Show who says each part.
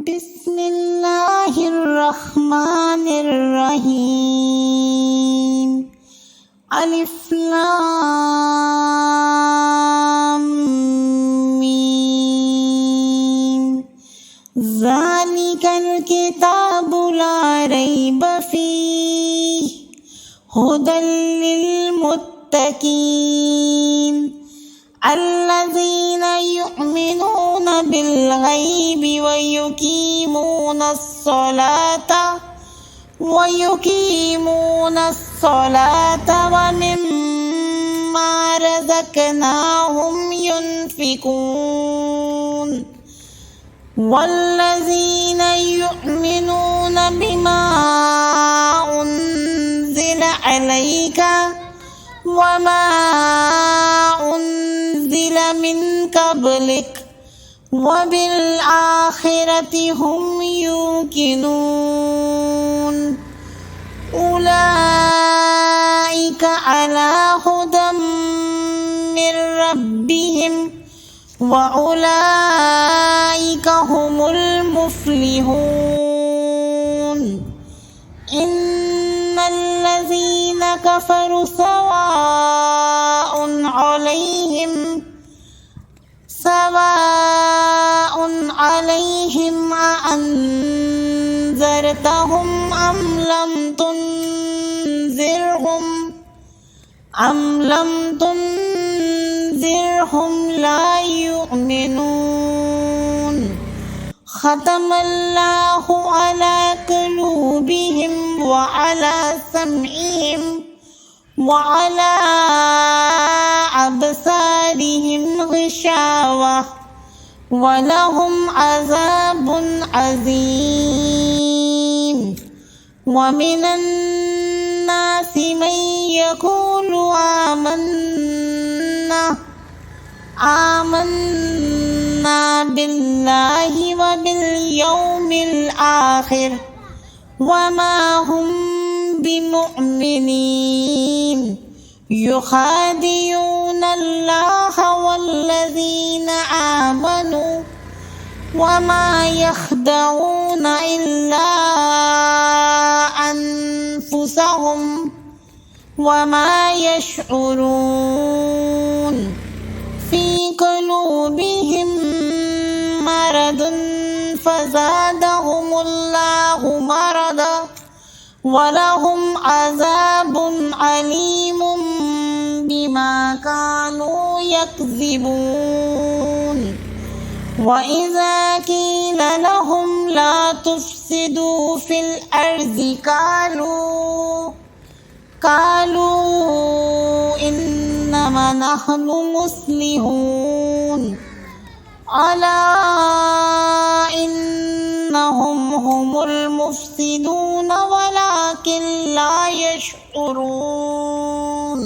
Speaker 1: बिस्मिल्लाहिर्रहमानिर्रहीम। अलिफ लाम मीम। ज़ालिकल किताबु ला रैब फ़ीह हुदल लिल मुत्तक़ीन अल्लज़ीना युमिनूना बिल ग़ैबि व युक़ीमूना अस्सलाता व मिम्मा रज़क़नाहुम युनफ़िक़ून वल्लज़ीना युमिनूना बिमा उन्ज़िला अलैका वमा उन्ज़िला मिन क़ब्लिक वबिल आखिरति हुम यूक़िनून उलाइका अला हुदम मिर रब्बिहिम व उलाइका हुमुल मुफ़्लिहून। इन्नल्लज़ीना कफ़रू सवाउन अलैहिम अअन्ज़रतहुम अम लम तुनज़िरहुम ला युमिनून। ख़तमल्लाहु अला क़ुलूबिहिम व अला समइहिम व अला अबसारिहिम ग़िशावा व लहुम अज़ाबुन अज़ीम। व मिनन नासि मन यक़ूलु आमन्ना बिल्लाहि व बिल यौमिल आखिर व मा हुम बिमुअ्मिनीन। युख़ादिऊना अल्लाह वल्लज़ीना आमनू व मा यख़दऊना इल्ला अन्फुसहुम व मा यशऊरून। फ़ी क़ुलूबिहिम मरदुन फ़ज़ादहुमुल्लाहु मरदा व लहुम अज़ाबुन अलीमुम बिमा कानू यकज़िबून। व इज़ा क़ीला लहुम ला तुफ़सिदू फ़िल अर्ज़ि क़ालू इन्नमा नहनु मुस्लिहून। अला इन्नहुम हुमुल मुफ़सिदून वलाकिन ला यशऊरून।